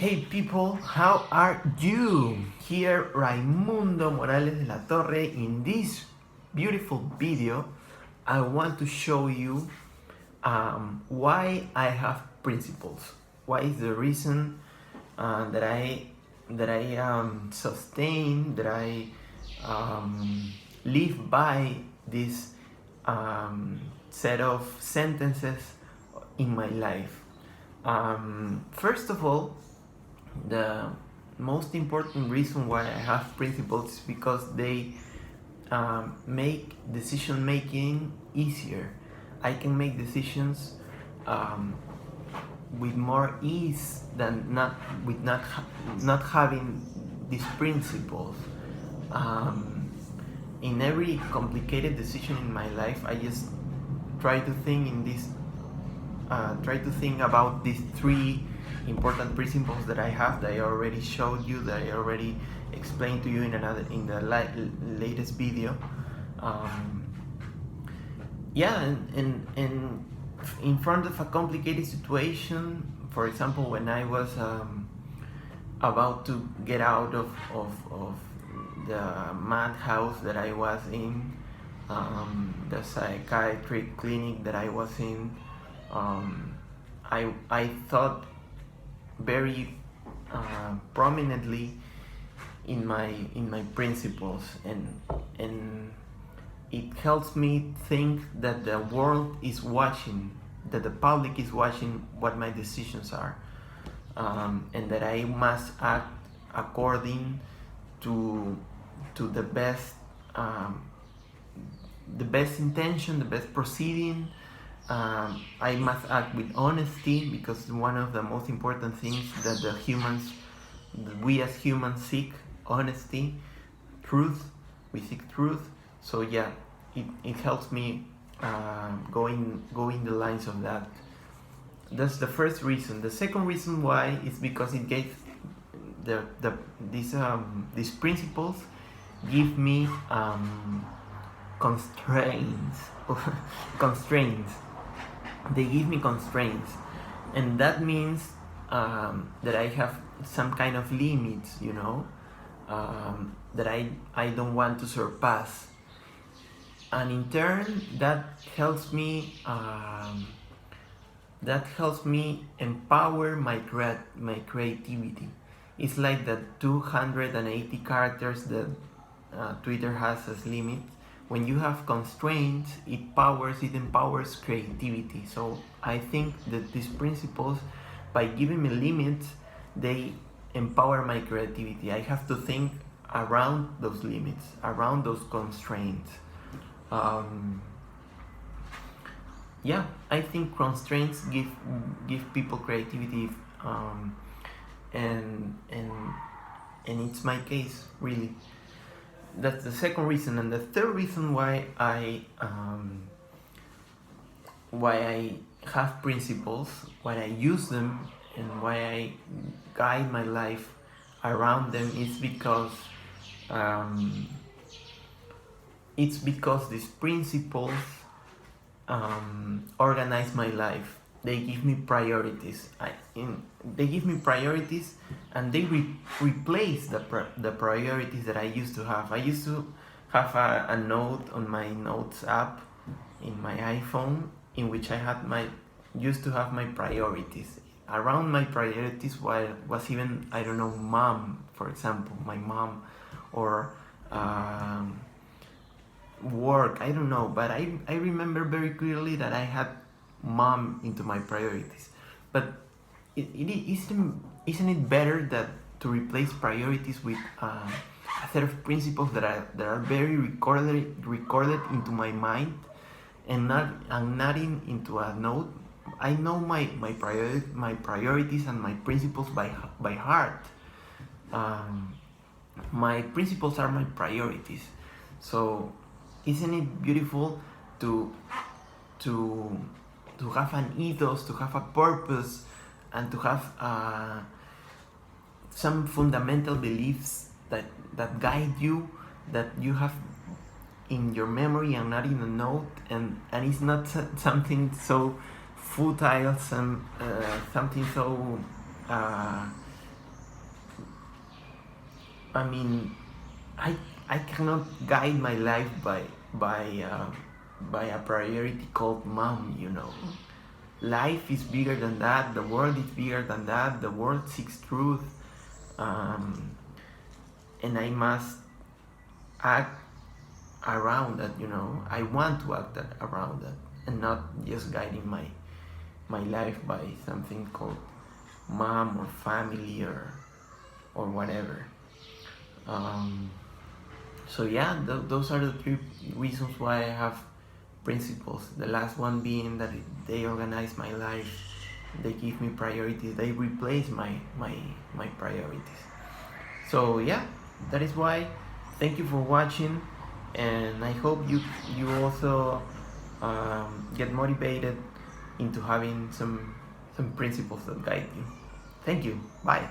Hey people, how are you? Here Raimundo Morales de la Torre. In this beautiful video, I want to show you why I have principles. Why is the reason that I sustain, that I live by this set of sentences in my life. First of all, the most important reason why I have principles is because they make decision making easier. I can make decisions with more ease than not having these principles. In every complicated decision in my life, I just try to think about these three important principles that I have, that I already showed you, that I already explained to you in the latest video. And in front of a complicated situation, for example, when I was about to get out of the madhouse that I was in, the psychiatric clinic that I was in, I thought very prominently in my principles, and it helps me think that the world is watching, that the public is watching what my decisions are, and that I must act according to the best intention, the best proceeding. I must act with honesty, because one of the most important things that we as humans seek: honesty, truth. We seek truth. So yeah, it helps me going the lines of that. That's the first reason. The second reason why is because it gave these principles give me constraints. They give me constraints, and that means that I have some kind of limits, that I don't want to surpass, and in turn that helps me empower my creativity. It's like the 280 characters that Twitter has as limit. When you have constraints, it empowers creativity. So I think that these principles, by giving me limits, they empower my creativity. I have to think around those limits, around those constraints. I think constraints give people creativity, and it's my case, really. That's the second reason. And the third reason why I have principles, why I use them, and why I guide my life around them is because these principles organize my life. They give me priorities. They give me priorities, and they replace the priorities that I used to have. I used to have a note on my notes app in my iPhone, in which I used to have my priorities. Around my priorities was even, I don't know, mom, for example, my mom, or work, I don't know, but I remember very clearly that I had mom into my priorities. But isn't it better to replace priorities with a set of principles that are very recorded into my mind, and not into a note? I know my priorities and my principles by heart. My principles are my priorities. So isn't it beautiful to have an ethos, to have a purpose, and to have some fundamental beliefs that guide you, that you have in your memory and not in a note, and it's not something so futile, something so I mean, I I cannot guide my life by a priority called mom. You know, life is bigger than that. The world is bigger than that. The world seeks truth, um, and I must act around that. You know, I want to act around that, and not just guiding my life by something called mom or family or whatever. Um, so yeah, those are the three reasons why I have principles. The last one being that they organize my life, they give me priorities, they replace my priorities. So yeah, that is why. Thank you for watching, and I hope you also get motivated into having some principles that guide you. Thank you. Bye.